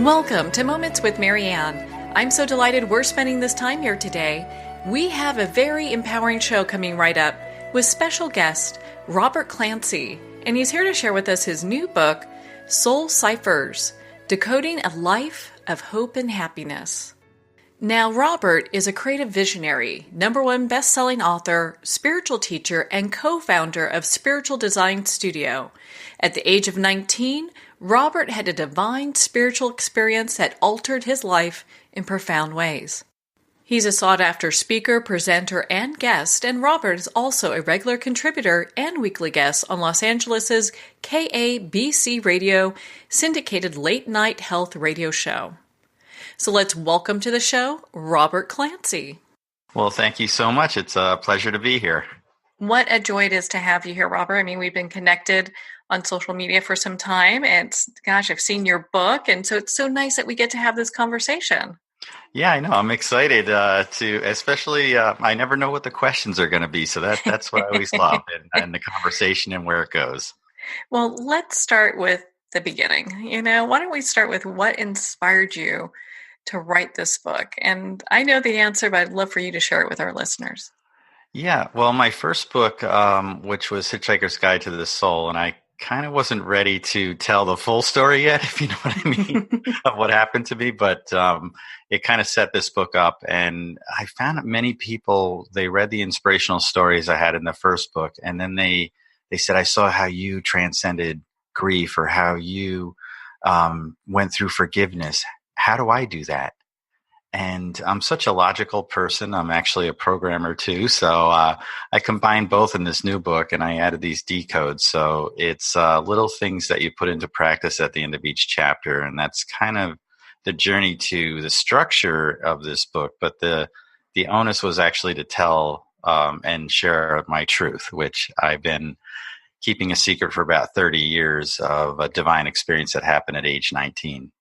Welcome to Moments with Marianne. I'm so delighted we're spending this time here today. We have a very empowering show coming right up with special guest Robert-Clancy, and he's here to share with us his new book, Soul-Cyphers, Decoding a Life of Hope and Happiness. Now, Robert is a creative visionary, #1 best-selling author, spiritual teacher, and co-founder of Spiritual Design Studio. At the age of 19, Robert had a divine spiritual experience that altered his life in profound ways. He's a sought-after speaker, presenter, and guest, and Robert is also a regular contributor and weekly guest on Los Angeles' KABC Radio syndicated late-night health radio show. So let's welcome to the show, Robert-Clancy. Well, thank you so much. It's a pleasure to be here. What a joy it is to have you here, Robert. I mean, we've been connected on social media for some time, and I've seen your book, and so it's so nice that we get to have this conversation. Yeah, I know. I'm excited especially, I never know what the questions are going to be, so that's what I always love, and the conversation and where it goes. Well, let's start with the beginning. Why don't we start with what inspired you to write this book? And I know the answer, but I'd love for you to share it with our listeners. Yeah, well, my first book, which was Hitchhiker's Guide to the Soul, and I kind of wasn't ready to tell the full story yet, if you know what I mean, of what happened to me, but it kind of set this book up. And I found that many people, they read the inspirational stories I had in the first book, and then they said, I saw how you transcended grief, or how you went through forgiveness. How do I do that? And I'm such a logical person. I'm actually a programmer too. So I combined both in this new book, and I added these decodes. So it's little things that you put into practice at the end of each chapter. And that's kind of the journey to the structure of this book. But the onus was actually to tell and share my truth, which I've been keeping a secret for about 30 years, of a divine experience that happened at age 19.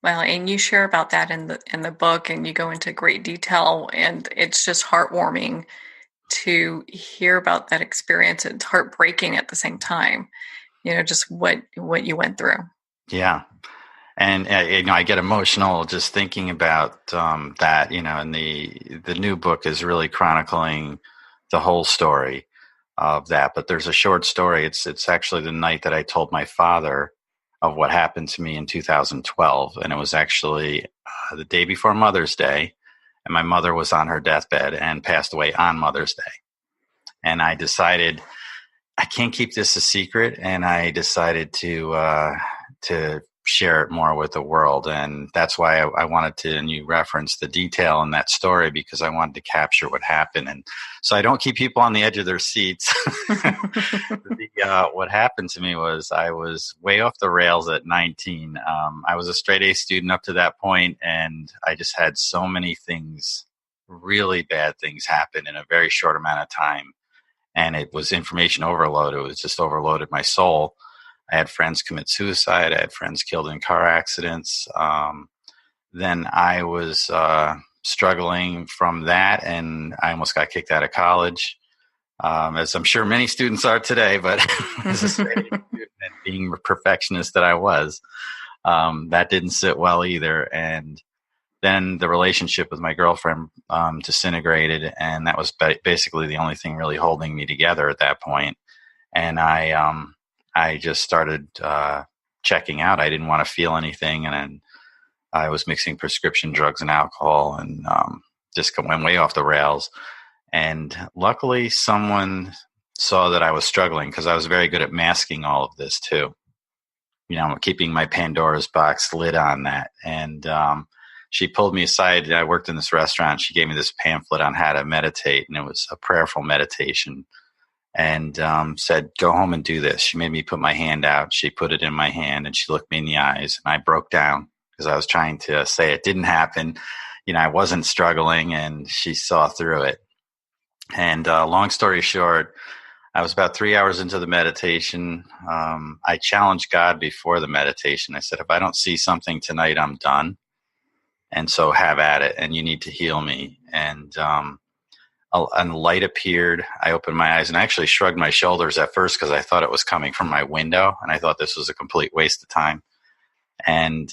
Well, and you share about that in the book, and you go into great detail, and it's just heartwarming to hear about that experience. It's heartbreaking at the same time, just what you went through. Yeah. And I get emotional just thinking about that, and the new book is really chronicling the whole story of that. But there's a short story. It's actually the night that I told my father of what happened to me in 2012. And it was actually the day before Mother's Day. And my mother was on her deathbed and passed away on Mother's Day. And I decided I can't keep this a secret. And I decided to share it more with the world. And that's why I wanted to, and you referenced the detail in that story, because I wanted to capture what happened. And so I don't keep people on the edge of their seats. What happened to me was I was way off the rails at 19. I was a straight A student up to that point, and I just had so many things, really bad things happen in a very short amount of time. And it was information overload. It was just overloaded my soul. I had friends commit suicide. I had friends killed in car accidents. Then I was struggling from that, and I almost got kicked out of college, as I'm sure many students are today. But as a straight A student and being a perfectionist that I was, that didn't sit well either. And then the relationship with my girlfriend disintegrated, and that was basically the only thing really holding me together at that point. And I just started checking out. I didn't want to feel anything, and I was mixing prescription drugs and alcohol, and just went way off the rails. And luckily, someone saw that I was struggling, because I was very good at masking all of this too. Keeping my Pandora's box lid on that. And she pulled me aside. I worked in this restaurant. She gave me this pamphlet on how to meditate, and it was a prayerful meditation. And said, go home and do this. She made me put my hand out. She put it in my hand, and she looked me in the eyes, and I broke down, because I was trying to say it didn't happen. I wasn't struggling, and she saw through it. And long story short, I was about 3 hours into the meditation. I challenged God before the meditation. I said, if I don't see something tonight, I'm done. And so have at it, and you need to heal me. And light appeared. I opened my eyes, and I actually shrugged my shoulders at first, because I thought it was coming from my window, and I thought this was a complete waste of time. and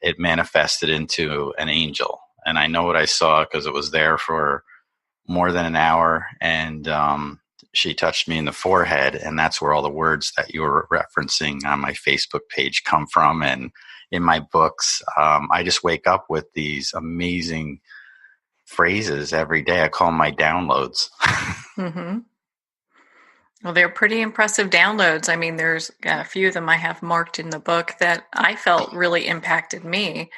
it manifested into an angel. And I know what I saw because it was there for more than an hour, and she touched me in the forehead, and that's where all the words that you were referencing on my Facebook page come from. And in my books, I just wake up with these amazing phrases every day. I call them my downloads. Mm-hmm. Well, they're pretty impressive downloads. I mean, there's a few of them I have marked in the book that I felt really impacted me.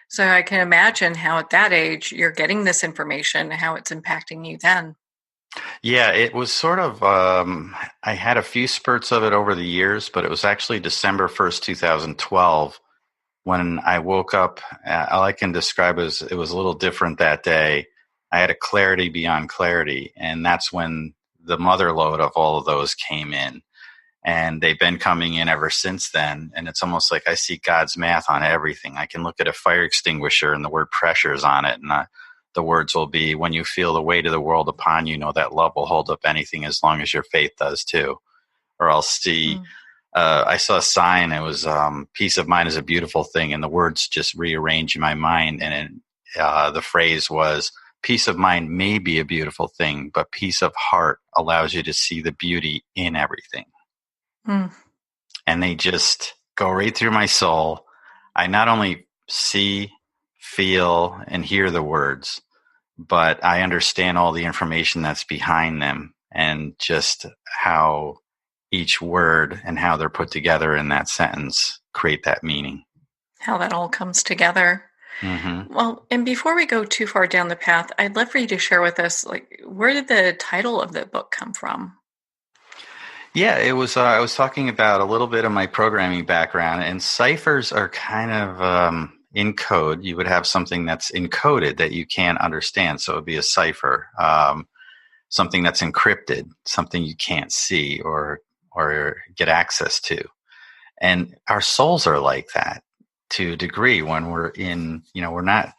So I can imagine how at that age you're getting this information, how it's impacting you then. Yeah, it was sort of, I had a few spurts of it over the years, but it was actually December 1st, 2012, when I woke up. All I can describe as it was a little different that day. I had a clarity beyond clarity, and that's when the mother lode of all of those came in. And they've been coming in ever since then. And it's almost like I see God's math on everything. I can look at a fire extinguisher and the word pressure is on it. And the words will be, when you feel the weight of the world upon you, know that love will hold up anything as long as your faith does too. Or I'll see, I saw a sign. It was, peace of mind is a beautiful thing. And the words just rearranged in my mind. And the phrase was, peace of mind may be a beautiful thing, but peace of heart allows you to see the beauty in everything. And they just go right through my soul. I not only see, feel, and hear the words, but I understand all the information that's behind them and just how each word and how they're put together in that sentence create that meaning. How that all comes together. Mm-hmm. Well, and before we go too far down the path, I'd love for you to share with us, like, where did the title of the book come from? Yeah, it was, I was talking about a little bit of my programming background, and ciphers are kind of in code. You would have something that's encoded that you can't understand. So it would be a cipher, something that's encrypted, something you can't see or get access to. And our souls are like that to a degree when we're in, we're not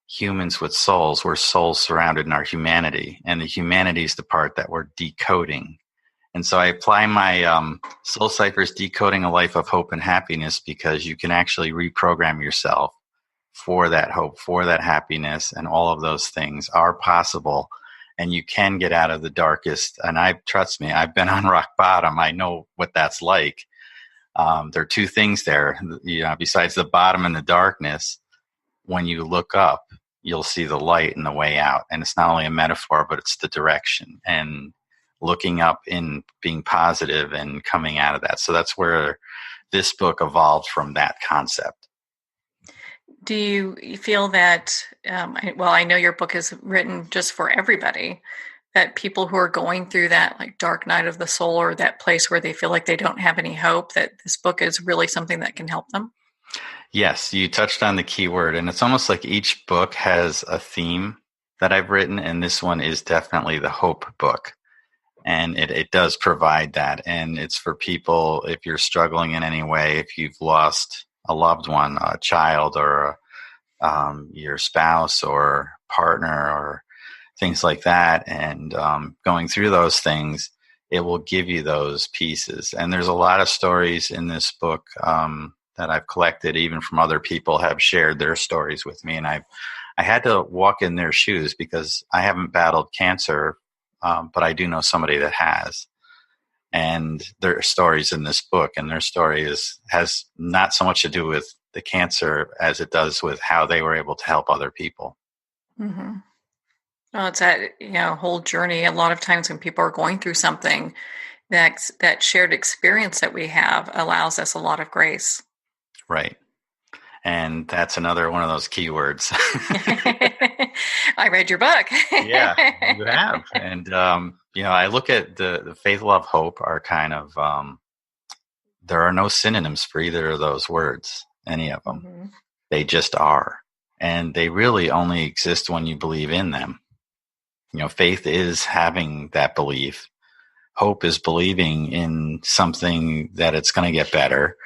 humans with souls. We're souls surrounded in our humanity. And the humanity is the part that we're decoding. And so I apply my soul-cyphers decoding a life of hope and happiness, because you can actually reprogram yourself for that hope, for that happiness, and all of those things are possible. And you can get out of the darkest. And trust me, I've been on rock bottom. I know what that's like. There are two things there, besides the bottom and the darkness. When you look up, you'll see the light and the way out. And it's not only a metaphor, but it's the direction. And looking up and being positive and coming out of that. So that's where this book evolved from, that concept. Do you feel that, I know your book is written just for everybody, that people who are going through that like dark night of the soul, or that place where they feel like they don't have any hope, that this book is really something that can help them? Yes, you touched on the key word. And it's almost like each book has a theme that I've written. And this one is definitely the hope book. And it does provide that. And it's for people, if you're struggling in any way, if you've lost a loved one, a child, or your spouse or partner, or things like that, and going through those things, it will give you those pieces. And there's a lot of stories in this book that I've collected, even from other people have shared their stories with me. And I had to walk in their shoes, because I haven't battled cancer, but I do know somebody that has. And there are stories in this book, and their story has not so much to do with the cancer as it does with how they were able to help other people. Mm-hmm. Well, it's that whole journey. A lot of times when people are going through something, that shared experience that we have allows us a lot of grace. Right. And that's another one of those keywords. I read your book. Yeah, you have. And, I look at the faith, love, hope are kind of, there are no synonyms for either of those words, any of them. Mm-hmm. They just are. And they really only exist when you believe in them. Faith is having that belief. Hope is believing in something that it's going to get better.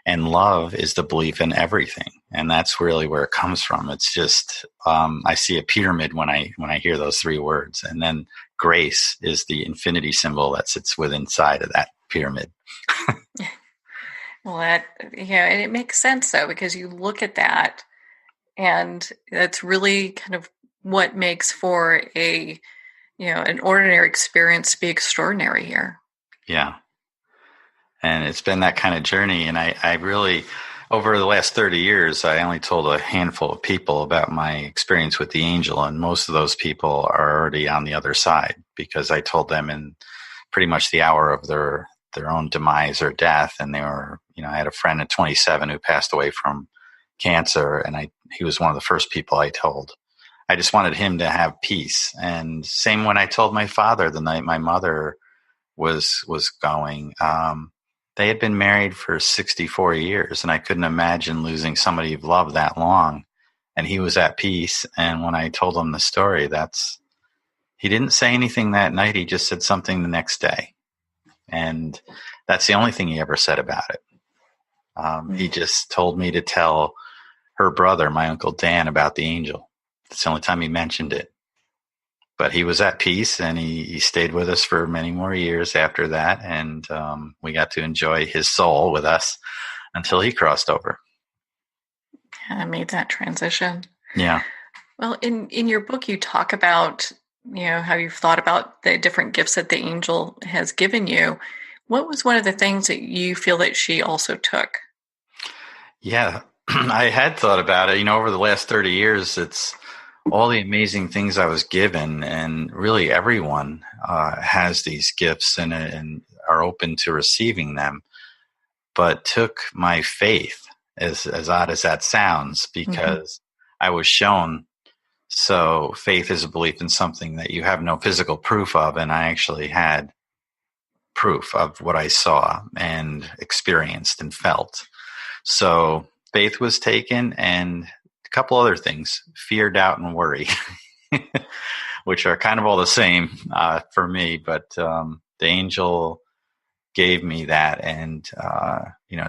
And love is the belief in everything. And that's really where it comes from. It's just, I see a pyramid when I hear those three words. And then grace is the infinity symbol that sits inside of that pyramid. Well, and it makes sense though, because you look at that and that's really kind of what makes for an ordinary experience to be extraordinary here. Yeah. And it's been that kind of journey. And I really, over the last 30 years, I only told a handful of people about my experience with the angel. And most of those people are already on the other side because I told them in pretty much the hour of their own demise or death. And they were, I had a friend at 27 who passed away from cancer. And he was one of the first people I told. I just wanted him to have peace. And same when I told my father the night my mother was going. They had been married for 64 years, and I couldn't imagine losing somebody you've loved that long. And he was at peace. And when I told him the story, he didn't say anything that night. He just said something the next day. And that's the only thing he ever said about it. He just told me to tell her brother, my Uncle Dan, about the angel. It's the only time he mentioned it. But he was at peace, and he stayed with us for many more years after that. And we got to enjoy his soul with us until he crossed over. I made that transition. Yeah. Well, in your book, you talk about, how you've thought about the different gifts that the angel has given you. What was one of the things that you feel that she also took? Yeah, I had thought about it. Over the last 30 years, it's all the amazing things I was given, and really everyone has these gifts and are open to receiving them, but took my faith, as odd as that sounds, because I was shown. So faith is a belief in something that you have no physical proof of, and I actually had proof of what I saw and experienced and felt. So faith was taken, and a couple other things: fear, doubt, and worry, which are kind of all the same for me. But the angel gave me that, and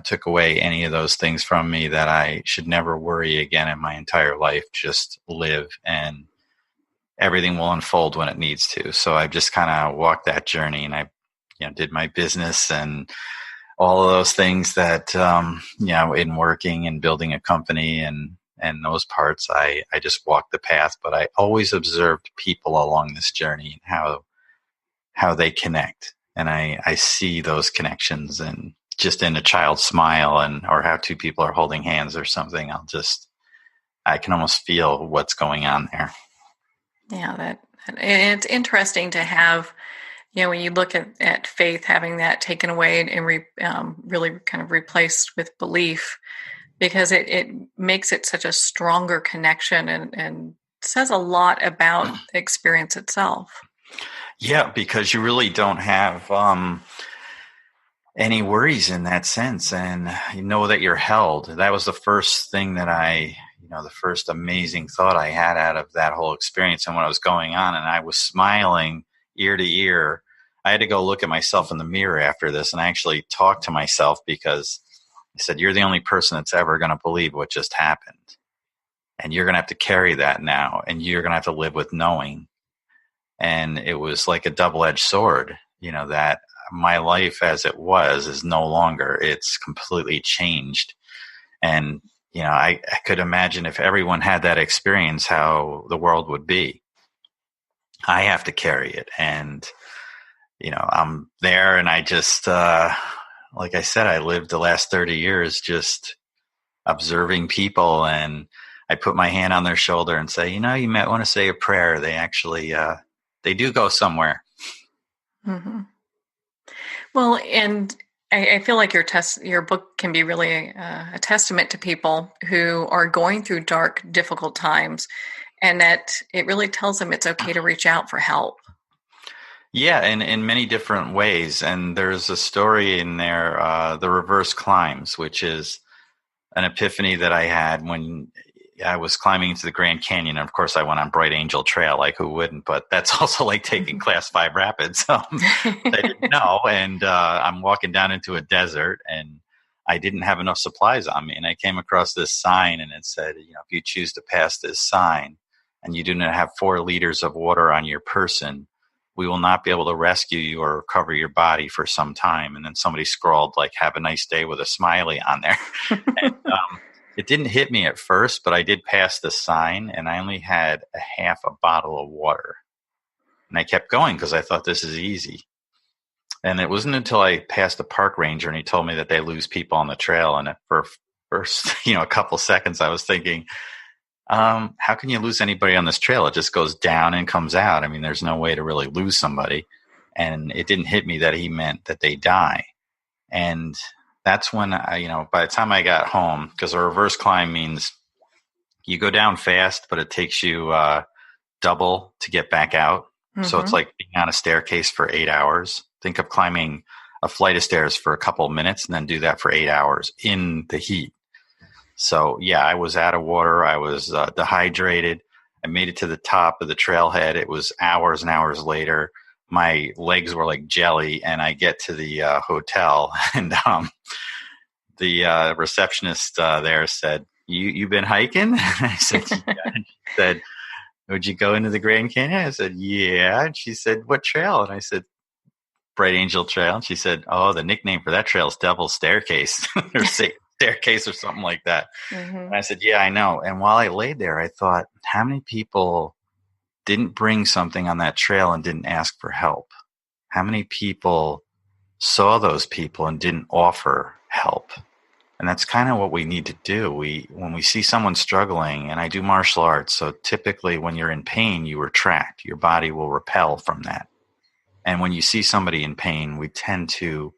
took away any of those things from me that I should never worry again in my entire life. Just live, and everything will unfold when it needs to. So I've just kind of walked that journey, and I did my business and all of those things that in working and building a company and those parts, I just walked the path. But I always observed people along this journey and how they connect. And I see those connections, and just in a child's smile or how two people are holding hands or something, I can almost feel what's going on there. Yeah, and it's interesting to have, when you look at faith, having that taken away and really kind of replaced with belief, because it makes it such a stronger connection and says a lot about the experience itself. Yeah, because you really don't have any worries in that sense, and you know that you're held. That was the first thing that the first amazing thought I had out of that whole experience and what was going on, and I was smiling ear to ear. I had to go look at myself in the mirror after this, and I actually talked to myself, because I said, "You're the only person that's ever going to believe what just happened, and you're going to have to carry that now, and you're going to have to live with knowing." And it was like a double-edged sword, that my life as it was is no longer. It's completely changed. And, I could imagine if everyone had that experience, how the world would be. I have to carry it. And, I'm there, and I just, like I said, I lived the last 30 years just observing people, and I put my hand on their shoulder and say, you might want to say a prayer. They actually, they do go somewhere. Mm-hmm. Well, and I feel like your book can be really a testament to people who are going through dark, difficult times, and that it really tells them it's okay to reach out for help. Yeah, in many different ways. And there's a story in there, The Reverse Climbs, which is an epiphany that I had when I was climbing into the Grand Canyon. And of course, I went on Bright Angel Trail, like who wouldn't? But that's also like taking Class 5 rapids. I didn't know. And I'm walking down into a desert, and I didn't have enough supplies on me. And I came across this sign, and it said, if you choose to pass this sign and you do not have 4 liters of water on your person, we will not be able to rescue you or recover your body for some time. And then somebody scrawled like, have a nice day with a smiley on there. And, it didn't hit me at first, but I did pass the sign, and I only had a half a bottle of water. And I kept going because I thought this is easy. And it wasn't until I passed a park ranger and he told me that they lose people on the trail. And for first, a couple seconds, I was thinking, how can you lose anybody on this trail? It just goes down and comes out. I mean, there's no way to really lose somebody. And it didn't hit me that he meant that they die. And that's when by the time I got home, because a reverse climb means you go down fast, but it takes you double to get back out. Mm-hmm. So it's like being on a staircase for 8 hours. Think of climbing a flight of stairs for a couple of minutes and then do that for 8 hours in the heat. So yeah, I was out of water. I was dehydrated. I made it to the top of the trailhead. It was hours and hours later. My legs were like jelly, and I get to the hotel, and the receptionist there said, "You been hiking?" And I said, "Yeah." And she said, "Would you go into the Grand Canyon?" I said, "Yeah." And she said, "What trail?" And I said, "Bright Angel Trail." And she said, "Oh, the nickname for that trail is Devil's Staircase or Staircase or something like that." Mm-hmm. And I said, "Yeah, I know." And while I laid there, I thought, how many people didn't bring something on that trail and didn't ask for help? How many people saw those people and didn't offer help? And that's kind of what we need to do. When we see someone struggling, and I do martial arts, so typically when you're in pain, you retract. Your body will repel from that. And when you see somebody in pain, we tend to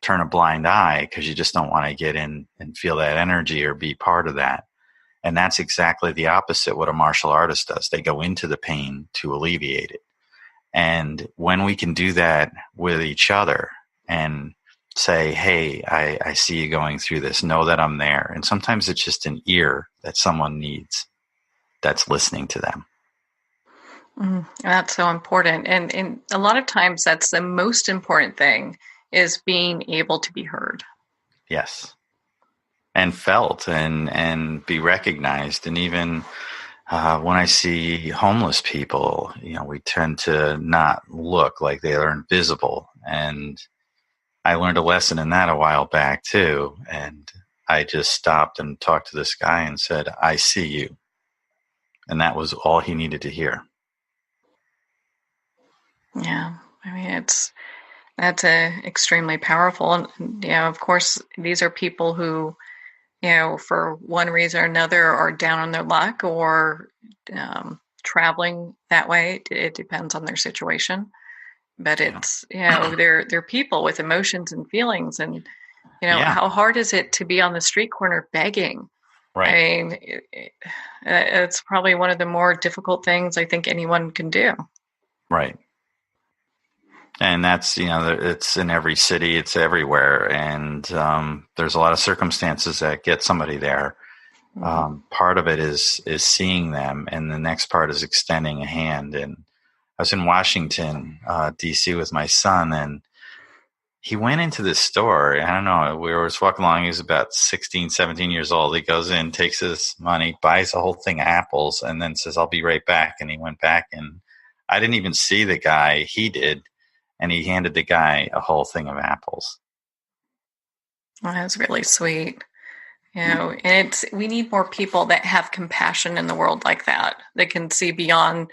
turn a blind eye because you just don't want to get in and feel that energy or be part of that. And that's exactly the opposite what a martial artist does. They go into the pain to alleviate it. And when we can do that with each other and say, hey, I see you going through this, know that I'm there. And sometimes it's just an ear that someone needs that's listening to them. That's so important. And a lot of times that's the most important thing, is being able to be heard. Yes. And felt and be recognized. And even when I see homeless people, we tend to not look like they are invisible. And I learned a lesson in that a while back too. And I just stopped and talked to this guy and said, "I see you." And that was all he needed to hear. Yeah. I mean, that's extremely powerful. And, of course, these are people who, for one reason or another are down on their luck or traveling that way. It depends on their situation. But it's, they're people with emotions and feelings. And, how hard is it to be on the street corner begging? Right. I mean, it's probably one of the more difficult things I think anyone can do. Right. And that's, it's in every city, it's everywhere. And there's a lot of circumstances that get somebody there. Part of it is seeing them, and the next part is extending a hand. And I was in Washington, D.C. with my son, and he went into this store. I don't know, we were just walking along. He was about 16, 17 years old. He goes in, takes his money, buys a whole thing of apples, and then says, "I'll be right back." And he went back, and I didn't even see the guy. He did. And he handed the guy a whole thing of apples. Well, that's really sweet. And we need more people that have compassion in the world like that can see beyond,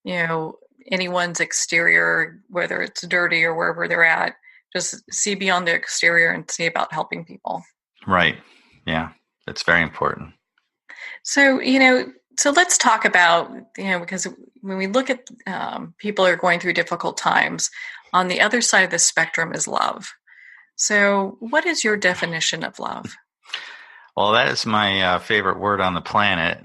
anyone's exterior, whether it's dirty or wherever they're at. Just see beyond the exterior and see about helping people. Right. Yeah. That's very important. So, so let's talk about, because when we look at people who are going through difficult times, on the other side of the spectrum is love. So what is your definition of love? Well, that is my favorite word on the planet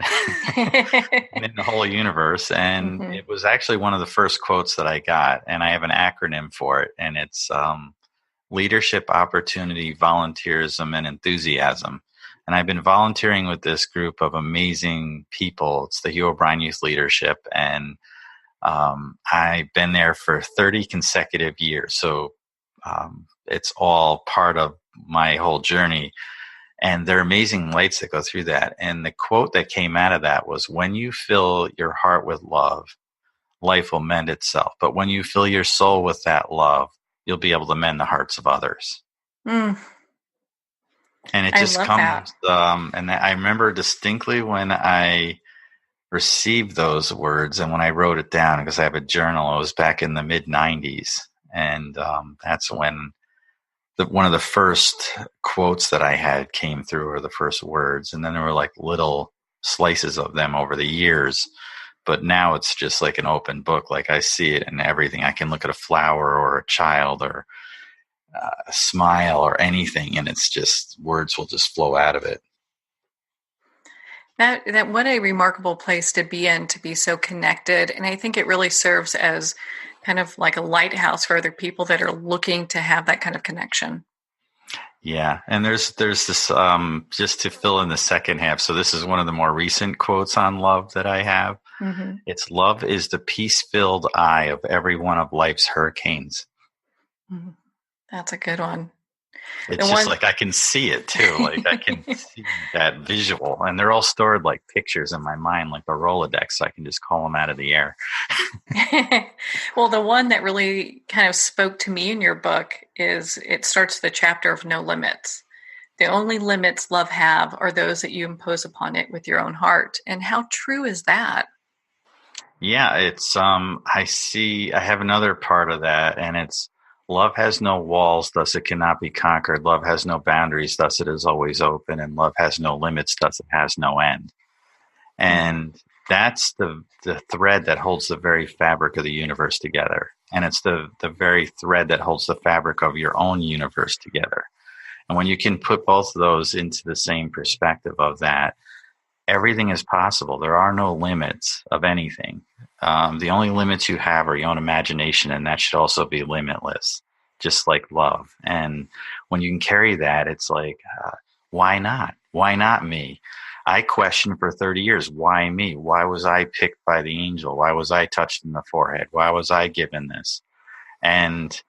and in the whole universe. And It was actually one of the first quotes that I got. And I have an acronym for it. And it's leadership, opportunity, volunteerism, and enthusiasm. And I've been volunteering with this group of amazing people. It's the Hugh O'Brien Youth Leadership. And I've been there for 30 consecutive years. So it's all part of my whole journey. And there are amazing lights that go through that. And the quote that came out of that was, "When you fill your heart with love, life will mend itself. But when you fill your soul with that love, you'll be able to mend the hearts of others. Mm, And it I just love that. comes, and I remember distinctly when I received those words and when I wrote it down, because I have a journal. It was back in the mid 90s. And that's when one of the first quotes that I had came through, or the first words. And then there were like little slices of them over the years. But now it's just like an open book. Like I see it in everything. I can look at a flower or a child or a smile or anything, and it's just words will just flow out of it. That what a remarkable place to be in, to be so connected. And I think it really serves as kind of like a lighthouse for other people that are looking to have that kind of connection. Yeah, and there's this just to fill in the second half. So this is one of the more recent quotes on love that I have. Mm-hmm. It's love is the peace-filled eye of every one of life's hurricanes. Mm-hmm. That's a good one. It's just like I can see it too. Like I can see that visual, and they're all stored like pictures in my mind, like a Rolodex. So I can just call them out of the air. Well, the one that really kind of spoke to me in your book is it starts the chapter of no limits. The only limits love have are those that you impose upon it with your own heart. And how true is that? Yeah, it's I have another part of that, and it's love has no walls, thus it cannot be conquered. Love has no boundaries, thus it is always open, and love has no limits, thus it has no end. And that's the thread that holds the very fabric of the universe together. And it's the very thread that holds the fabric of your own universe together. And when you can put both of those into the same perspective of that, everything is possible. There are no limits of anything. The only limits you have are your own imagination, and that should also be limitless, just like love. And when you can carry that, it's like, why not? Why not me? I questioned for 30 years, why me? Why was I picked by the angel? Why was I touched in the forehead? Why was I given this? And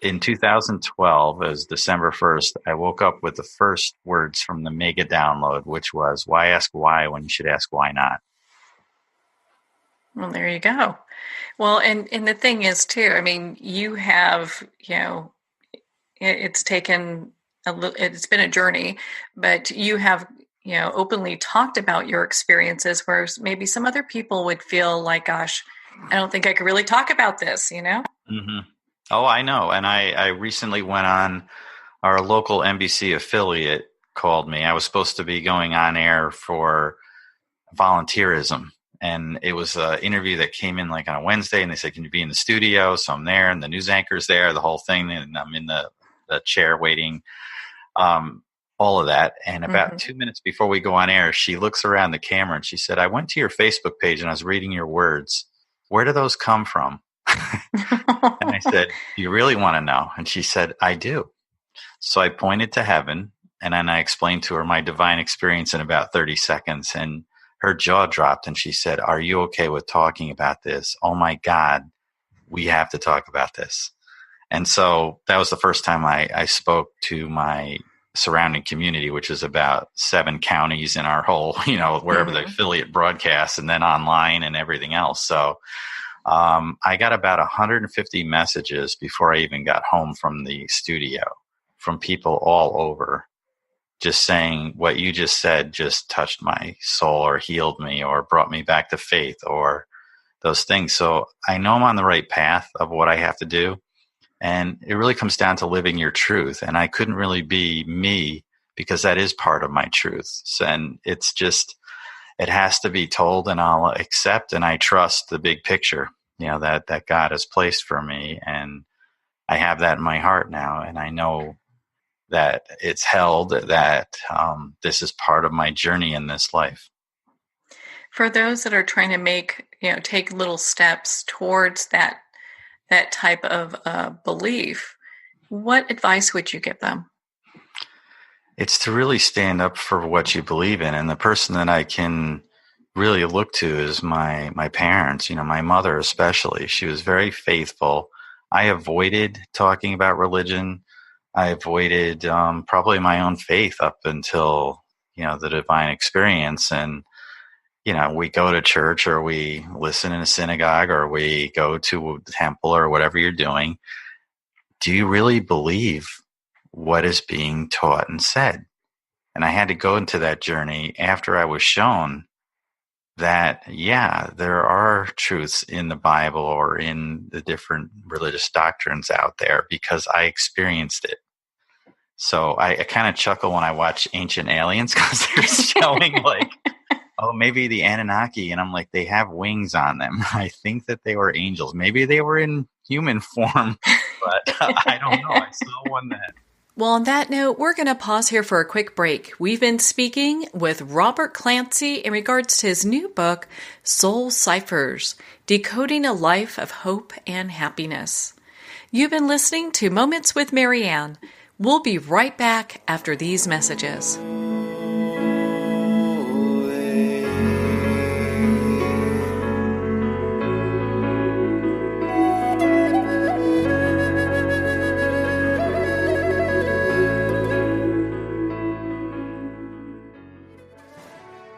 in 2012, as December 1st, I woke up with the first words from the mega download, which was, why ask why when you should ask why not? Well, there you go. Well, and the thing is too, I mean, you have, it's taken it's been a journey, but you have, openly talked about your experiences, whereas maybe some other people would feel like, gosh, I don't think I could really talk about this, Mm-hmm. Oh, I know. And I recently went on, our local NBC affiliate called me. I was supposed to be going on air for volunteerism. And it was an interview that came in like on a Wednesday, and they said, can you be in the studio? So I'm there, and the news anchor's there, the whole thing. And I'm in the chair waiting, all of that. And about 2 minutes before we go on air, she looks around the camera and she said, I went to your Facebook page and I was reading your words. Where do those come from? And I said, do you really want to know? And she said, I do. So I pointed to heaven, and then I explained to her my divine experience in about 30 seconds. And her jaw dropped, and she said, are you okay with talking about this? Oh my God, we have to talk about this. And so that was the first time I spoke to my surrounding community, which is about 7 counties in our whole, wherever the affiliate broadcasts, and then online and everything else. So I got about 150 messages before I even got home from the studio from people all over, just saying what you just said just touched my soul or healed me or brought me back to faith or those things. So I know I'm on the right path of what I have to do. And it really comes down to living your truth. And I couldn't really be me because that is part of my truth. And it's just, it has to be told, and I'll accept and I trust the big picture, that God has placed for me. And I have that in my heart now. And I know that it's held, that this is part of my journey in this life. For those that are trying to take little steps towards that type of belief, what advice would you give them? It's to really stand up for what you believe in. And the person that I can really look to is my parents, my mother especially. She was very faithful. I avoided talking about religion. I avoided probably my own faith up until, the divine experience. And we go to church or we listen in a synagogue or we go to a temple or whatever you're doing. Do you really believe what is being taught and said? And I had to go into that journey after I was shown that, yeah, there are truths in the Bible or in the different religious doctrines out there because I experienced it. So I kind of chuckle when I watch Ancient Aliens because they're showing like, oh, maybe the Anunnaki. And I'm like, they have wings on them. I think that they were angels. Maybe they were in human form, but I don't know. I saw one that. Well, on that note, we're going to pause here for a quick break. We've been speaking with Robert Clancy in regards to his new book, Soul-cyphers, Decoding a Life of Hope and Happiness. You've been listening to Moments with Marianne. We'll be right back after these messages.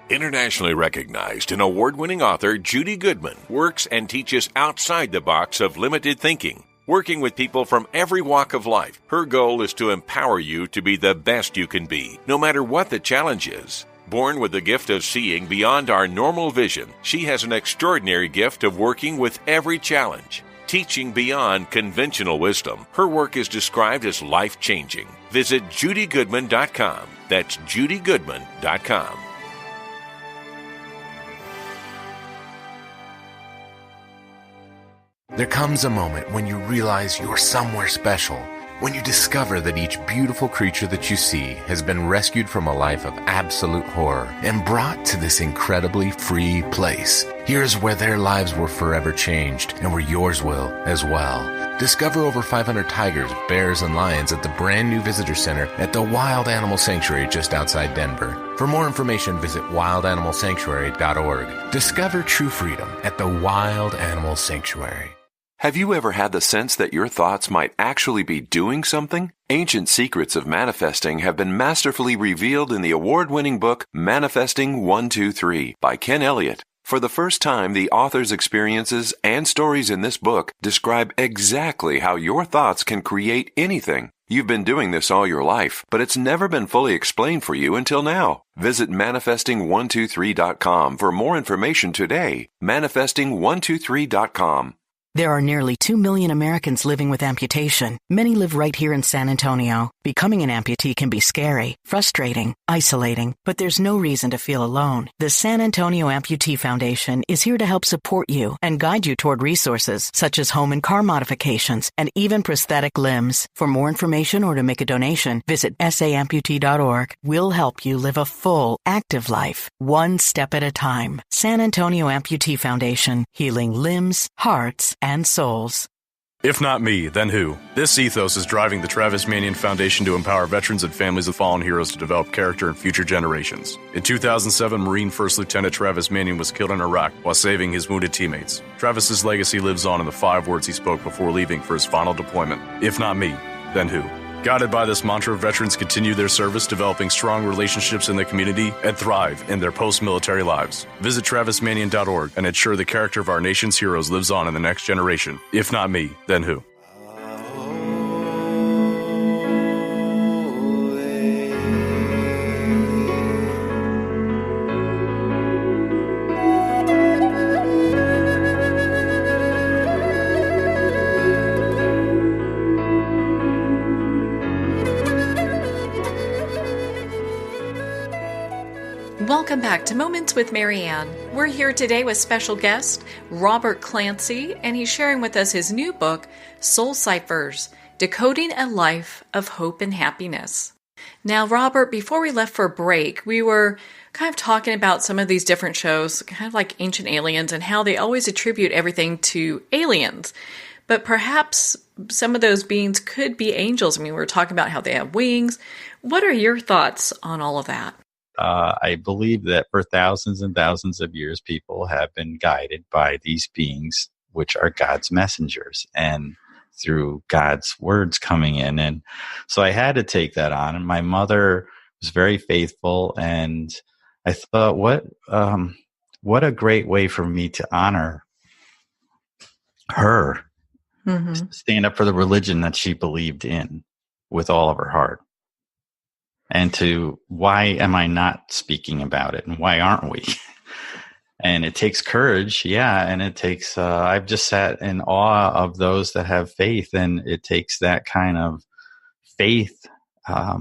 Internationally recognized and award-winning author Judy Goodman works and teaches outside the box of limited thinking. Working with people from every walk of life, her goal is to empower you to be the best you can be, no matter what the challenge is. Born with the gift of seeing beyond our normal vision, she has an extraordinary gift of working with every challenge. Teaching beyond conventional wisdom, her work is described as life-changing. Visit judygoodman.com. That's judygoodman.com. There comes a moment when you realize you're somewhere special, when you discover that each beautiful creature that you see has been rescued from a life of absolute horror and brought to this incredibly free place. Here's where their lives were forever changed and where yours will as well. Discover over 500 tigers, bears, and lions at the brand new visitor center at the Wild Animal Sanctuary just outside Denver. For more information, visit wildanimalsanctuary.org. Discover true freedom at the Wild Animal Sanctuary. Have you ever had the sense that your thoughts might actually be doing something? Ancient secrets of manifesting have been masterfully revealed in the award-winning book Manifesting 123 by Ken Elliott. For the first time, the author's experiences and stories in this book describe exactly how your thoughts can create anything. You've been doing this all your life, but it's never been fully explained for you until now. Visit manifesting123.com for more information today. Manifesting123.com. There are nearly 2 million Americans living with amputation. Many live right here in San Antonio. Becoming an amputee can be scary, frustrating, isolating, but there's no reason to feel alone. The San Antonio Amputee Foundation is here to help support you and guide you toward resources such as home and car modifications and even prosthetic limbs. For more information or to make a donation, visit saamputee.org. We'll help you live a full, active life, one step at a time. San Antonio Amputee Foundation, healing limbs, hearts, and souls. If not me, then who? This ethos is driving the Travis Manion Foundation to empower veterans and families of fallen heroes to develop character in future generations. In 2007, Marine First Lieutenant Travis Manion was killed in Iraq while saving his wounded teammates. Travis's legacy lives on in the 5 words he spoke before leaving for his final deployment. If not me, then who? Guided by this mantra, veterans continue their service, developing strong relationships in the community, and thrive in their post-military lives. Visit TravisManion.org and ensure the character of our nation's heroes lives on in the next generation. If not me, then who? Welcome back to Moments with Marianne. We're here today with special guest Robert Clancy, and he's sharing with us his new book, Soul-cyphers, Decoding a Life of Hope and Happiness. Now, Robert, before we left for a break, we were kind of talking about some of these different shows, kind of like Ancient Aliens, and how they always attribute everything to aliens. But perhaps some of those beings could be angels. I mean, we were talking about how they have wings. What are your thoughts on all of that? I believe that for thousands and thousands of years, people have been guided by these beings, which are God's messengers, and through God's words coming in. And so I had to take that on. And my mother was very faithful. And I thought, what what a great way for me to honor her, stand up for the religion that she believed in with all of her heart. And to, why am I not speaking about it? And why aren't we? And it takes courage. Yeah. And it takes, I've just sat in awe of those that have faith. And it takes that kind of faith,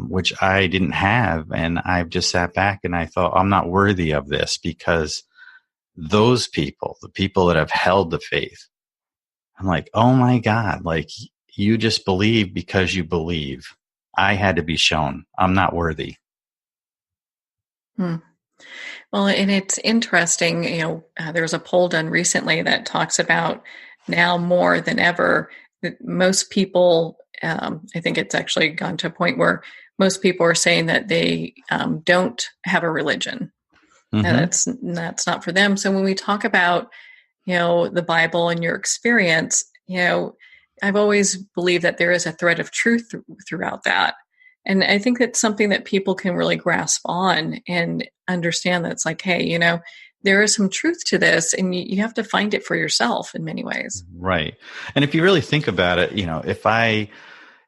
which I didn't have. And I've just sat back and I thought, I'm not worthy of this, because those people, the people that have held the faith, I'm like, oh my God, like, you just believe because you believe. I had to be shown I'm not worthy. Well, and it's interesting, there's a poll done recently that talks about now more than ever, that most people, I think it's actually gone to a point where most people are saying that they don't have a religion. That's not for them. So when we talk about, the Bible and your experience, I've always believed that there is a thread of truth throughout that. And I think that's something that people can really grasp on and understand that it's like, hey, there is some truth to this, and you have to find it for yourself in many ways. Right. And if you really think about it,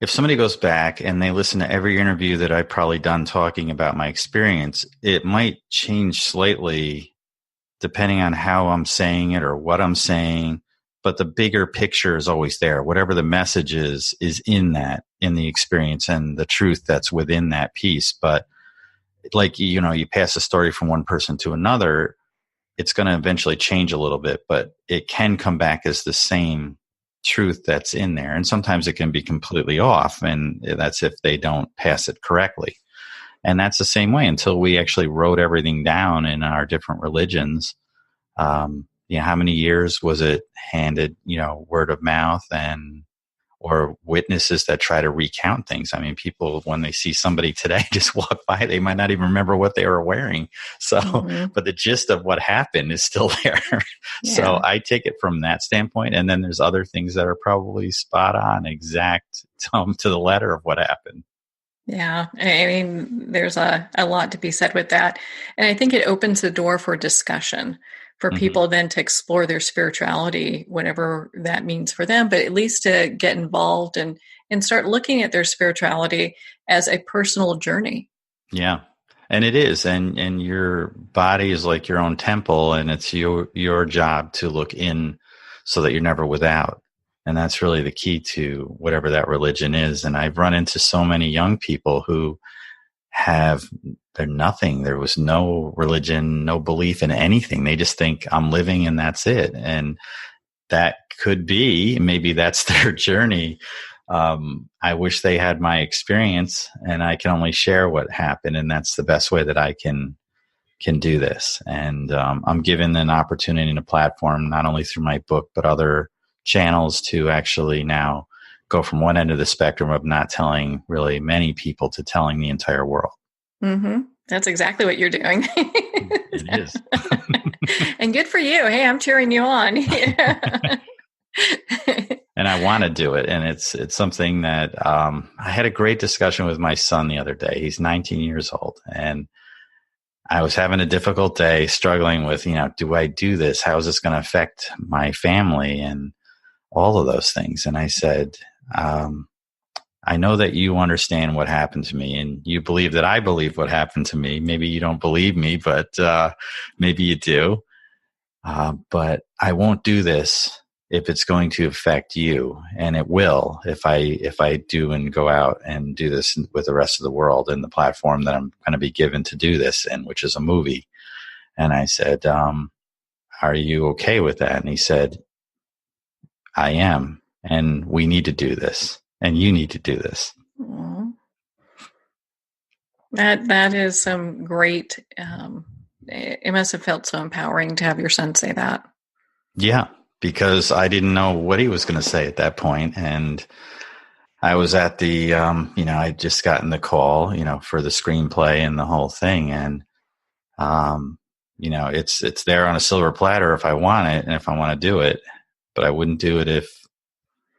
if somebody goes back and they listen to every interview that I've probably done talking about my experience, it might change slightly depending on how I'm saying it or what I'm saying. But the bigger picture is always there. Whatever the message is in the experience and the truth that's within that piece. But like, you pass a story from one person to another, it's going to eventually change a little bit, but it can come back as the same truth that's in there. And sometimes it can be completely off, and that's if they don't pass it correctly. And that's the same way until we actually wrote everything down in our different religions. How many years was it handed, word of mouth or witnesses that try to recount things? I mean, people, when they see somebody today just walk by, they might not even remember what they were wearing. So, but the gist of what happened is still there. Yeah. So I take it from that standpoint. And then there's other things that are probably spot on, exact to the letter of what happened. Yeah. I mean, there's a lot to be said with that. And I think it opens the door for discussion for people then to explore their spirituality, whatever that means for them, but at least to get involved and start looking at their spirituality as a personal journey. Yeah. And it is. And your body is like your own temple, and it's your job to look in so that you're never without. And that's really the key to whatever that religion is. And I've run into so many young people who they're nothing. There was no religion, no belief in anything. They just think I'm living and that's it. And that could be, maybe that's their journey. I wish they had my experience, and I can only share what happened. And that's the best way that I can do this. And I'm given an opportunity and a platform, not only through my book, but other channels, to actually now go from one end of the spectrum of not telling really many people to telling the entire world. That's exactly what you're doing. It is. And good for you. Hey, I'm cheering you on. And I want to do it. And it's something that I had a great discussion with my son the other day. He's 19 years old. And I was having a difficult day, struggling with, do I do this? How is this going to affect my family and all of those things? And I said, I know that you understand what happened to me, and you believe that I believe what happened to me. Maybe you don't believe me, but maybe you do. But I won't do this if it's going to affect you, and it will if I do and go out and do this with the rest of the world and the platform that I'm going to be given to do this in, which is a movie. And I said, are you okay with that? And he said, I am, and we need to do this. And you need to do this. That is some great. It must have felt so empowering to have your son say that. Yeah, because I didn't know what he was going to say at that point, and I was at the, I'd just gotten the call, for the screenplay and the whole thing, and it's there on a silver platter if I want it and if I want to do it, but I wouldn't do it if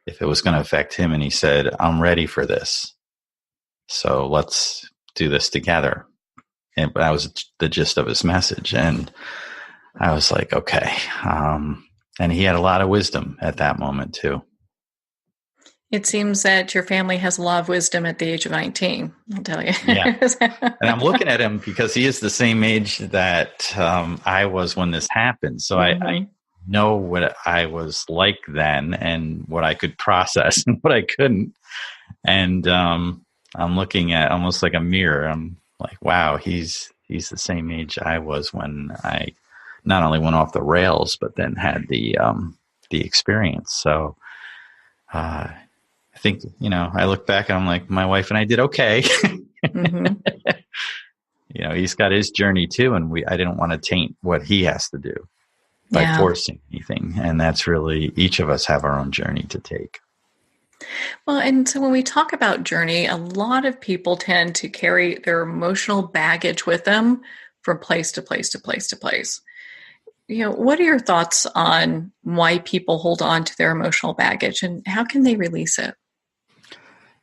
it was going to affect him. And he said, I'm ready for this. So let's do this together. And that was the gist of his message. And I was like, okay. And he had a lot of wisdom at that moment too. It seems that your family has a lot of wisdom at the age of 19, I'll tell you. Yeah. And I'm looking at him because he is the same age that I was when this happened. So I know what I was like then and what I could process and what I couldn't. And I'm looking at almost like a mirror. I'm like, wow, he's the same age I was when I not only went off the rails, but then had the experience. So I think, I look back and I'm like, my wife and I did okay. He's got his journey too. And I didn't want to taint what he has to do by forcing anything. And that's really, each of us have our own journey to take. Well, and so when we talk about journey, a lot of people tend to carry their emotional baggage with them from place to place to place to place. What are your thoughts on why people hold on to their emotional baggage and how can they release it?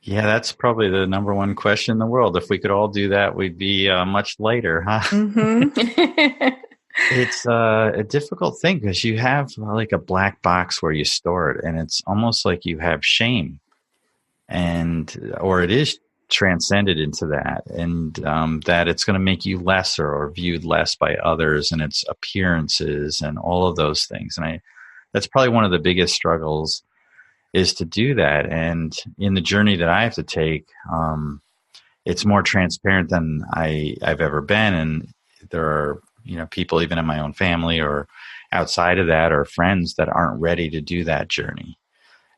Yeah, that's probably the number one question in the world. If we could all do that, we'd be much lighter, huh? It's a difficult thing because you have like a black box where you store it, and it's almost like you have shame, or it is transcended into that, and that it's going to make you lesser or viewed less by others, and its appearances and all of those things. And that's probably one of the biggest struggles is to do that. And in the journey that I have to take, it's more transparent than I've ever been. And there are, people even in my own family or outside of that or friends that aren't ready to do that journey.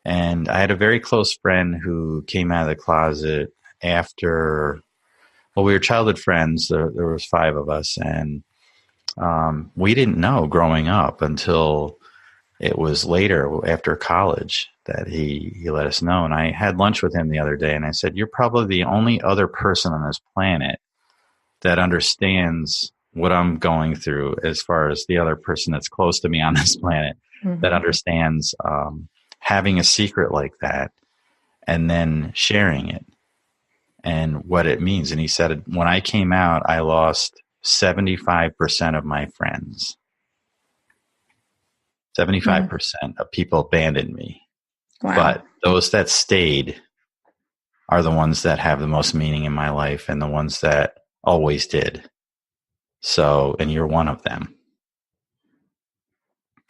And I had a very close friend who came out of the closet after, we were childhood friends. There was 5 of us. And we didn't know growing up until it was later after college that he let us know. And I had lunch with him the other day and I said, you're probably the only other person on this planet that understands what I'm going through as far as the other person that's close to me on this planet that understands having a secret like that and then sharing it and what it means. And he said, when I came out, I lost 75% of my friends. 75% of people abandoned me. Wow. But those that stayed are the ones that have the most meaning in my life and the ones that always did. So, and you're one of them.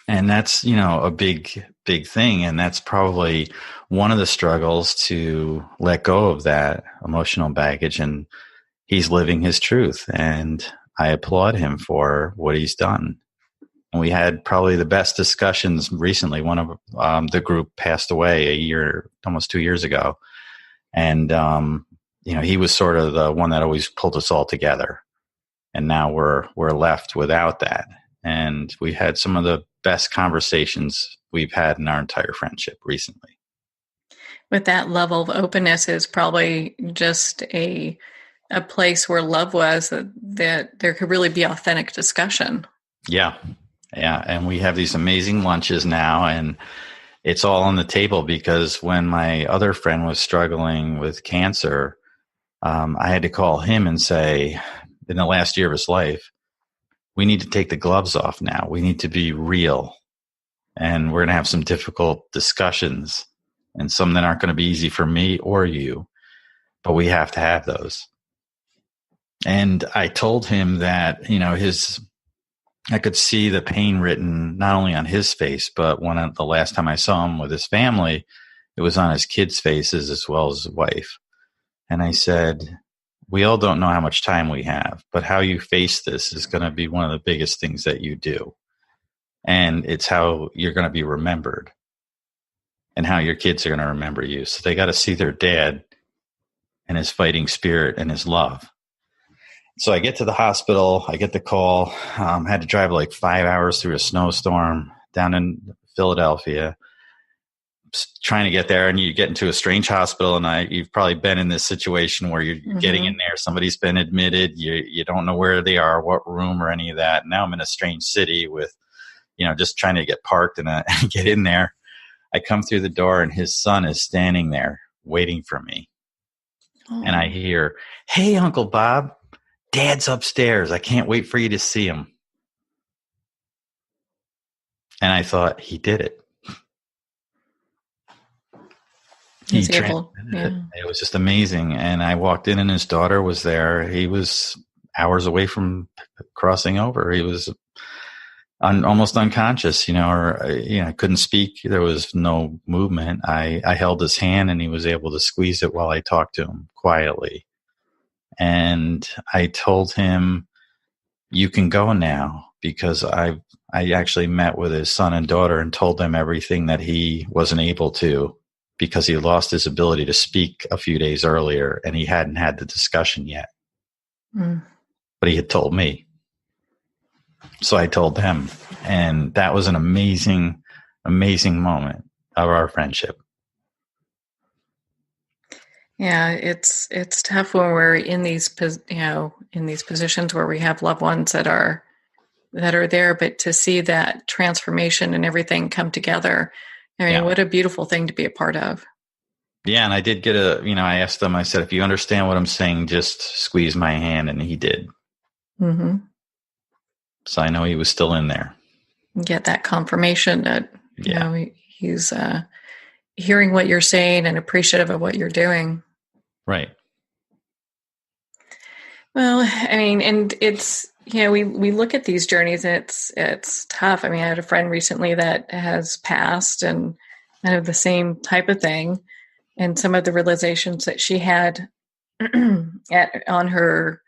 And that's, a big, big thing. And that's probably one of the struggles to let go of that emotional baggage. And he's living his truth. And I applaud him for what he's done. And we had probably the best discussions recently. One of the group passed away almost 2 years ago. And, he was sort of the one that always pulled us all together. And now we're left without that. And we had some of the best conversations we've had in our entire friendship recently. With that level of openness is probably just a place where love was, that there could really be authentic discussion. Yeah. Yeah. And we have these amazing lunches now, and it's all on the table because when my other friend was struggling with cancer, I had to call him and say, in the last year of his life, we need to take the gloves off now. We need to be real. And we're going to have some difficult discussions and some that aren't going to be easy for me or you, but we have to have those. And I told him that, I could see the pain written not only on his face, but the last time I saw him with his family, it was on his kids' faces as well as his wife. And I said, we all don't know how much time we have, but how you face this is going to be one of the biggest things that you do. And it's how you're going to be remembered and how your kids are going to remember you. So they got to see their dad and his fighting spirit and his love. So I get to the hospital, I get the call, had to drive like 5 hours through a snowstorm down in Philadelphia, trying to get there, and you get into a strange hospital, and you've probably been in this situation where you're getting in there, somebody's been admitted, you don't know where they are, what room or any of that. Now I'm in a strange city with, just trying to get parked and get in there. I come through the door and his son is standing there waiting for me. Oh. And I hear, "Hey, Uncle Bob, Dad's upstairs. I can't wait for you to see him." And I thought, he did it. He's able. Yeah. It was just amazing. And I walked in and his daughter was there. He was hours away from crossing over. He was almost unconscious, or couldn't speak. There was no movement. I held his hand and he was able to squeeze it while I talked to him quietly. And I told him, you can go now, because I actually met with his son and daughter and told them everything that he wasn't able to, because he lost his ability to speak a few days earlier and he hadn't had the discussion yet. But he had told me. So I told them, and that was an amazing, amazing moment of our friendship. Yeah, it's tough when we're in these positions where we have loved ones that are there, but to see that transformation and everything come together, what a beautiful thing to be a part of. Yeah, and I did get I asked them, I said, if you understand what I'm saying, just squeeze my hand, and he did. Mm-hmm. So I know he was still in there. Get that confirmation that he's hearing what you're saying and appreciative of what you're doing. Right. Well, and it's, we look at these journeys and it's tough. I had a friend recently that has passed, and kind of the same type of thing. And some of the realizations that she had on her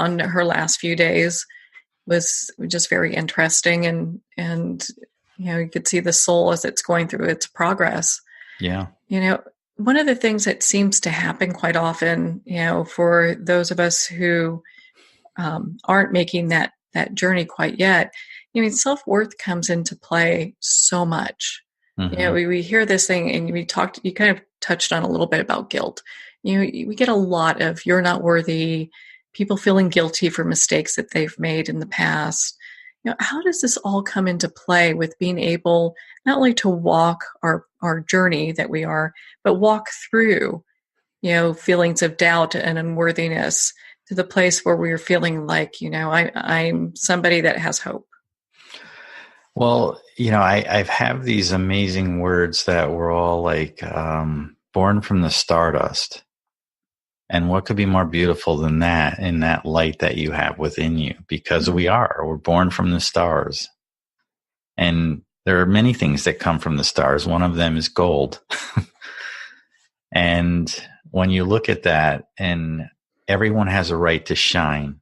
last few days was just very interesting. And you could see the soul as it's going through its progress. Yeah. One of the things that seems to happen quite often, for those of us who aren't making that journey quite yet, self-worth comes into play so much. Mm-hmm. We hear this thing, and you kind of touched on a little bit about guilt. We get a lot of, you're not worthy, people feeling guilty for mistakes that they've made in the past. How does this all come into play with being able not only to walk our journey that we are, but walk through, feelings of doubt and unworthiness to the place where we're feeling like, I'm somebody that has hope? Well, I have these amazing words that we're all like born from the stardust. And what could be more beautiful than that, in that light that you have within you? Because we're born from the stars. And there are many things that come from the stars. One of them is gold. And when you look at that, and everyone has a right to shine,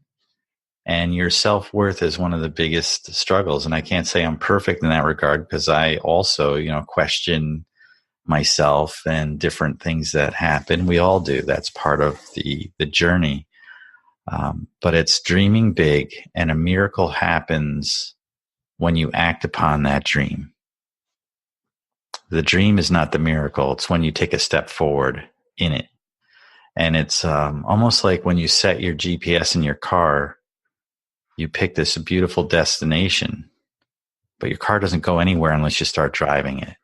and your self-worth is one of the biggest struggles. And I can't say I'm perfect in that regard, because I also, question myself and different things that happen. We all do. That's part of the journey. But it's dreaming big, and a miracle happens when you act upon that dream. The dream is not the miracle. It's when you take a step forward in it. And it's almost like when you set your GPS in your car, you pick this beautiful destination, but your car doesn't go anywhere unless you start driving it.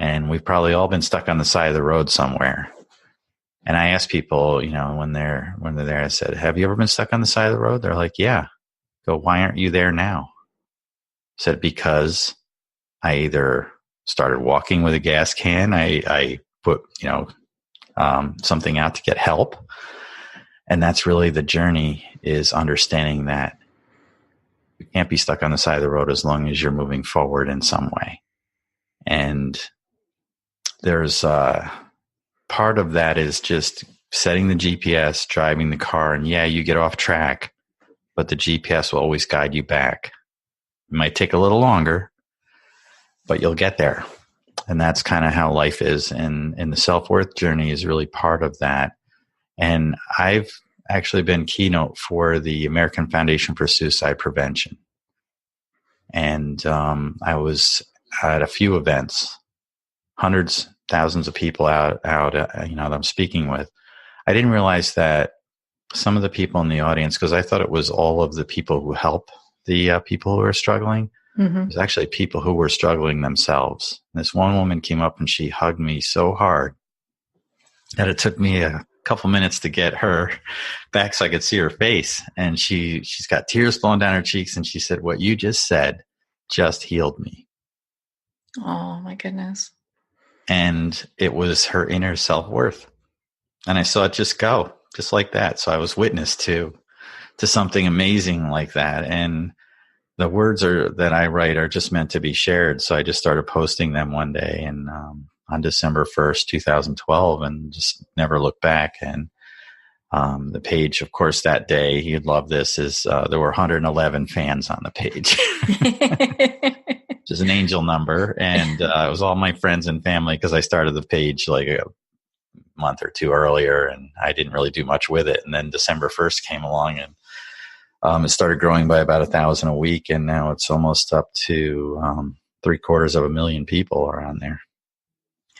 And we've probably all been stuck on the side of the road somewhere. And I ask people, when they're there, I said, have you ever been stuck on the side of the road? They're like, yeah. Go, why aren't you there now? I said, because I either started walking with a gas can, I put, something out to get help. And that's really the journey, is understanding that you can't be stuck on the side of the road as long as you're moving forward in some way. And there's part of that is just setting the GPS, driving the car, and you get off track, but the GPS will always guide you back. It might take a little longer, but you'll get there. And that's kind of how life is. And the self-worth journey is really part of that. And I've actually been keynote for the American Foundation for Suicide Prevention. And I was at a few events, hundreds, thousands of people out, that I'm speaking with. I didn't realize that some of the people in the audience, because I thought it was all of the people who help the people who are struggling. Mm-hmm. It was actually people who were struggling themselves. And this one woman came up and she hugged me so hard that it took me a couple minutes to get her back so I could see her face. And she's got tears flowing down her cheeks. And she said, what you just said just healed me. Oh, my goodness. And it was her inner self-worth. And I saw it just go, just like that. So I was witness to something amazing like that. And the words that I write are just meant to be shared. So I just started posting them one day and on December 1st, 2012, and just never looked back. And the page, of course, that day, you'd love this, is there were 111 fans on the page, which is an angel number. And it was all my friends and family, because I started the page like a month or two earlier, and I didn't really do much with it. And then December 1st came along, and it started growing by about 1,000 a week, and now it's almost up to 750,000 people are on there.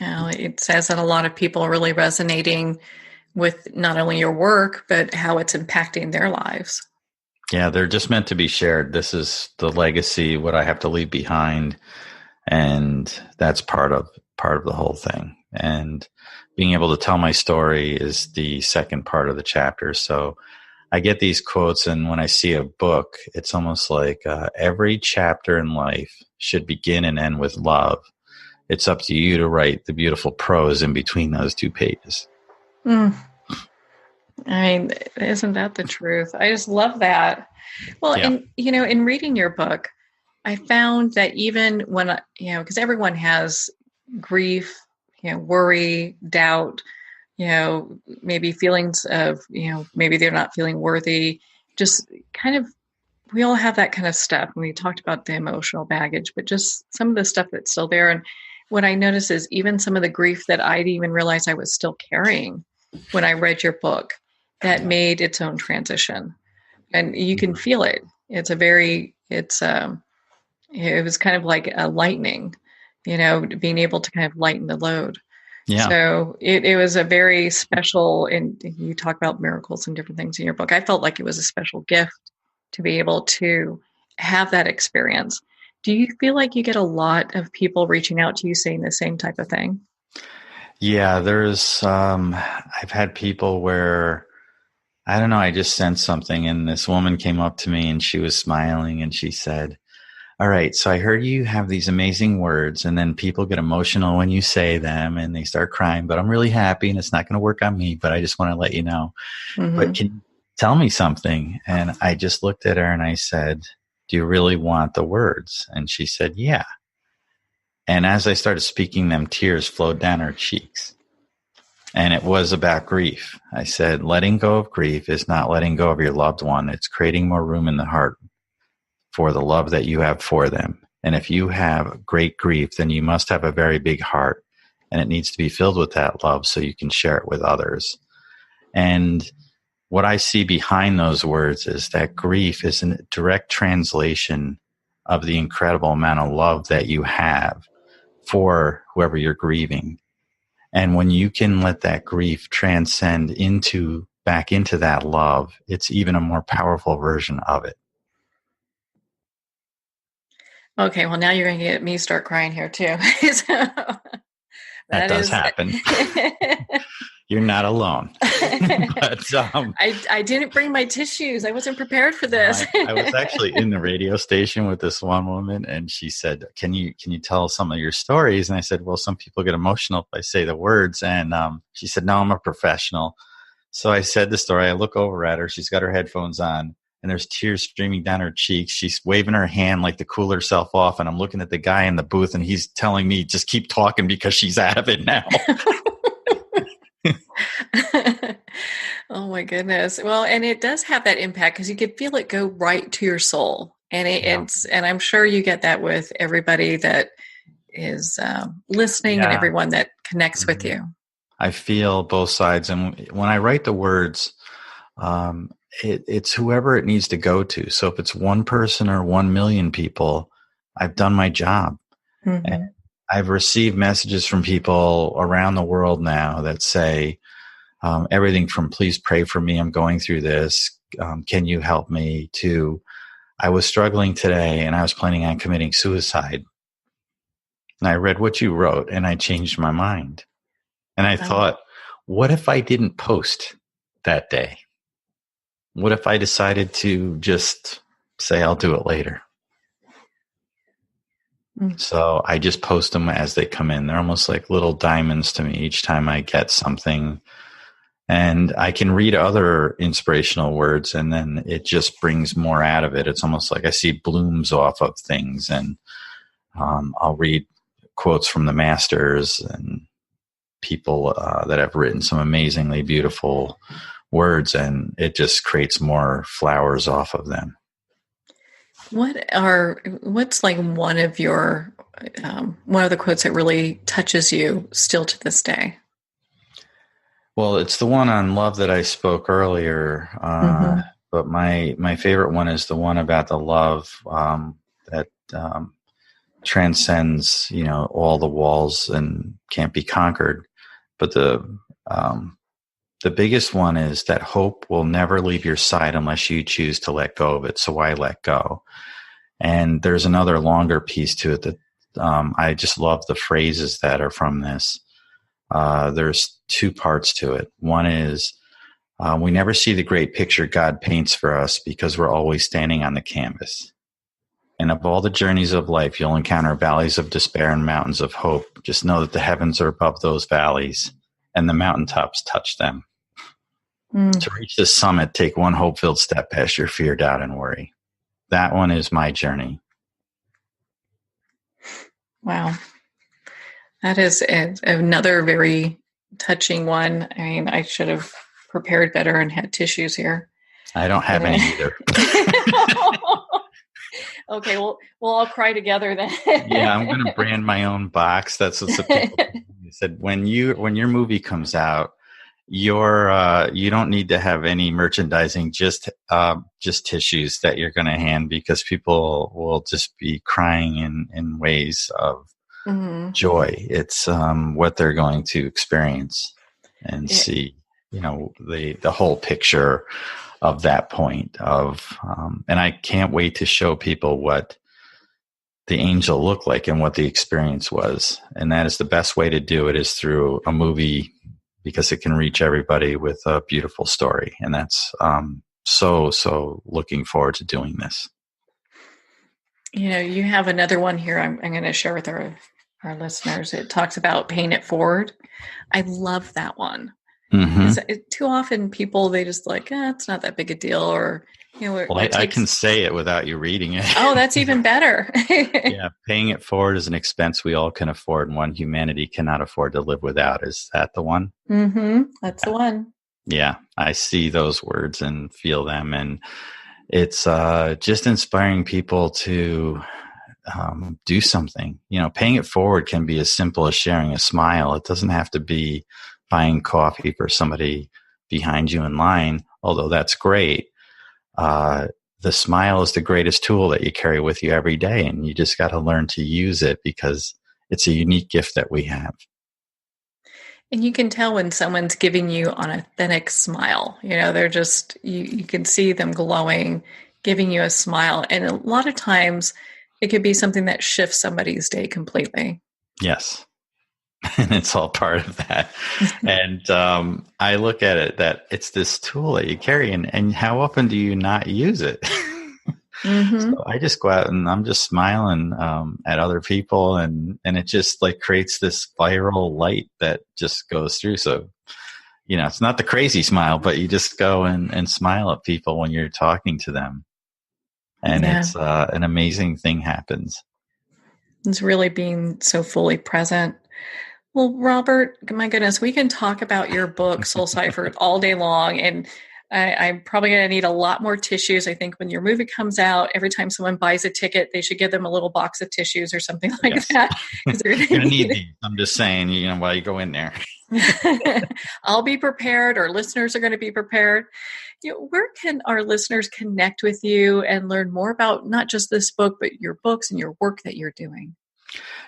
It says that a lot of people are really resonating with not only your work, but how it's impacting their lives. Yeah, they're just meant to be shared. This is the legacy, what I have to leave behind, and that's part of the whole thing. And being able to tell my story is the second part of the chapter. So I get these quotes, and when I see a book, it's almost like every chapter in life should begin and end with love. It's up to you to write the beautiful prose in between those two pages. I mean, isn't that the truth? I just love that. Well, Yeah. And, in reading your book, I found that even when, because everyone has grief, worry, doubt, maybe feelings of, maybe they're not feeling worthy, just kind of, we all have that kind of stuff. And we talked about the emotional baggage, but just some of the stuff that's still there. And what I noticed is even some of the grief that I didn't even realize I was still carrying when I read your book, that made its own transition. And you can feel it. It was kind of like a lightning, being able to kind of lighten the load. Yeah. So it was a very special, and you talk about miracles and different things in your book. I felt like it was a special gift to be able to have that experience. Do you feel like you get a lot of people reaching out to you saying the same type of thing? Yeah, there's, I've had people where, I don't know, I just sensed something, and this woman came up to me and she was smiling and she said, all right, so I heard you have these amazing words, and then people get emotional when you say them and they start crying, but I'm really happy and it's not going to work on me, but I just want to let you know. Mm-hmm. But can you tell me something? And I just looked at her and I said, do you really want the words? And she said, yeah. And as I started speaking them, tears flowed down her cheeks. And it was about grief. I said, letting go of grief is not letting go of your loved one. It's creating more room in the heart for the love that you have for them. And if you have great grief, then you must have a very big heart, and it needs to be filled with that love so you can share it with others. And what I see behind those words is that grief is a direct translation of the incredible amount of love that you have for whoever you're grieving. And when you can let that grief transcend back into that love, it's even a more powerful version of it. Okay, well, now you're going to get me start crying here too. That does happen. You're not alone. But I didn't bring my tissues. I wasn't prepared for this. I was actually in the radio station with this one woman, and she said, can you tell some of your stories? And I said, well, some people get emotional if I say the words. And she said, no, I'm a professional. So I said the story. I look over at her. She's got her headphones on, and there's tears streaming down her cheeks. She's waving her hand like to cool herself off. And I'm looking at the guy in the booth, and he's telling me, just keep talking because she's out of it now. Oh my goodness. Well, and it does have that impact because you can feel it go right to your soul. And and I'm sure you get that with everybody that is listening and everyone that connects with you. I feel both sides. And when I write the words, it's whoever it needs to go to. So if it's one person or 1 million people, I've done my job. Mm-hmm. And I've received messages from people around the world now that say everything from please pray for me, I'm going through this, can you help me, to I was struggling today and I was planning on committing suicide. And I read what you wrote and I changed my mind. And I thought, what if I didn't post that day? What if I decided to just say I'll do it later? So I just post them as they come in. They're almost like little diamonds to me each time I get something. And I can read other inspirational words, and then it just brings more out of it. It's almost like I see blooms off of things, and I'll read quotes from the masters and people that have written some amazingly beautiful words, and it just creates more flowers off of them. What's like one of the quotes that really touches you still to this day? Well, it's the one on love that I spoke earlier, but my favorite one is the one about the love that transcends, all the walls and can't be conquered. But the biggest one is that hope will never leave your side unless you choose to let go of it. So why let go? And there's another longer piece to it that I just love the phrases that are from this. There's two parts to it. One is we never see the great picture God paints for us because we're always standing on the canvas. And of all the journeys of life, you'll encounter valleys of despair and mountains of hope. Just know that the heavens are above those valleys and the mountaintops touch them. To reach the summit, take one hope-filled step past your fear, doubt, and worry. That one is my journey. Wow. That is another very touching one. I mean, I should have prepared better and had tissues here. I don't have any either. Okay, well, we'll all cry together then. Yeah, I'm going to brand my own box. That's what the people said. When your movie comes out, you don't need to have any merchandising, just tissues that you're going to hand, because people will just be crying in ways of joy. It's what they're going to experience and see, the whole picture of that point of, and I can't wait to show people what the angel looked like and what the experience was. And that is the best way to do it, is through a movie, because it can reach everybody with a beautiful story. And that's so looking forward to doing this. You have another one here I'm going to share with our listeners. It talks about paying it forward. I love that one. Too often people, they just like, it's not that big a deal, or I can say it without you reading it. Oh, that's even better. Yeah, paying it forward is an expense we all can afford, and one humanity cannot afford to live without. Is that the one? That's the one. Yeah, I see those words and feel them, and it's just inspiring people to do something. Paying it forward can be as simple as sharing a smile. It doesn't have to be buying coffee for somebody behind you in line, although that's great. The smile is the greatest tool that you carry with you every day, and you just got to learn to use it, because it's a unique gift that we have. And you can tell when someone's giving you an authentic smile. They're just, you can see them glowing, giving you a smile. And a lot of times it could be something that shifts somebody's day completely. Yes. And it's all part of that. And I look at it that it's this tool that you carry, and how often do you not use it? So I just go out and I'm just smiling at other people, and it just like creates this viral light that just goes through. So, it's not the crazy smile, but you just go and smile at people when you're talking to them. And it's an amazing thing happens. It's really being so fully present. Well, Robert, my goodness, we can talk about your book, Soul-Cyphers, all day long. And I'm probably going to need a lot more tissues. I think when your movie comes out, every time someone buys a ticket, they should give them a little box of tissues or something like that. They're going to need these. I'm just saying, while you go in there. I'll be prepared. Our listeners are going to be prepared. Where can our listeners connect with you and learn more about not just this book, but your books and your work that you're doing?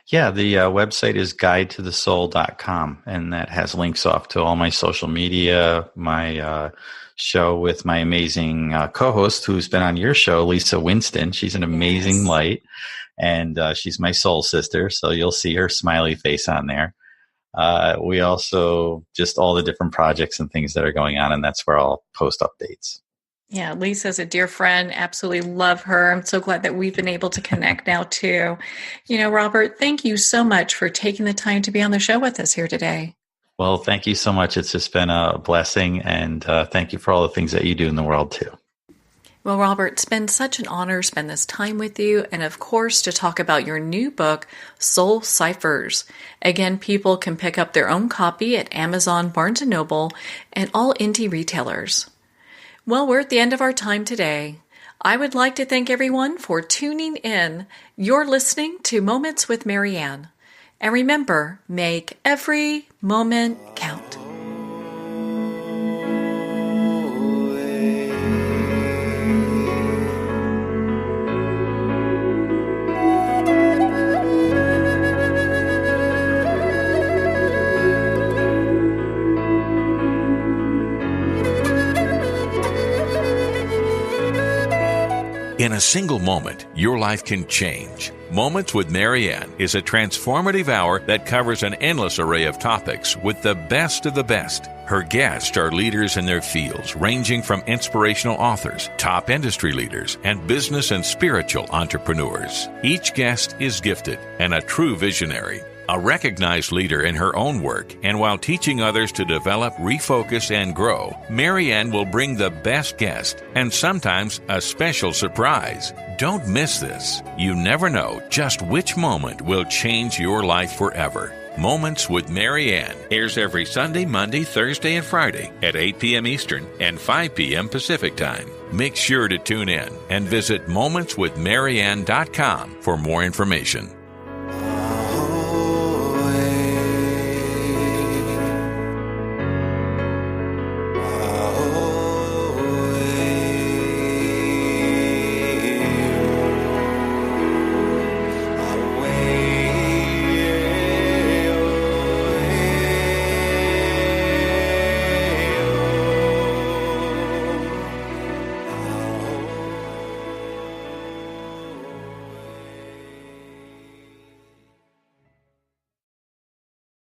Yeah, the website is guideToTheSoul.com, and that has links off to all my social media, my show with my amazing co-host who's been on your show, Lisa Winston. She's an amazing light, and she's my soul sister, so you'll see her smiley face on there. We also just all the different projects and things that are going on, and that's where I'll post updates. Yeah, Lisa's a dear friend. Absolutely love her. I'm so glad that we've been able to connect now, too. Robert, thank you so much for taking the time to be on the show with us here today. Well, thank you so much. It's just been a blessing, and thank you for all the things that you do in the world, too. Well, Robert, it's been such an honor to spend this time with you, and of course, to talk about your new book, Soul-cyphers. Again, people can pick up their own copy at Amazon, Barnes & Noble, and all indie retailers. Well, we're at the end of our time today. I would like to thank everyone for tuning in. You're listening to Moments with Marianne. And remember, make every moment count. In a single moment, your life can change. Moments with Marianne is a transformative hour that covers an endless array of topics with the best of the best. Her guests are leaders in their fields, ranging from inspirational authors, top industry leaders, and business and spiritual entrepreneurs. Each guest is gifted and a true visionary, a recognized leader in her own work, and while teaching others to develop, refocus, and grow, Marianne will bring the best guest and sometimes a special surprise. Don't miss this. You never know just which moment will change your life forever. Moments with Marianne airs every Sunday, Monday, Thursday, and Friday at 8 p.m. Eastern and 5 p.m. Pacific Time. Make sure to tune in and visit momentswithmarianne.com for more information.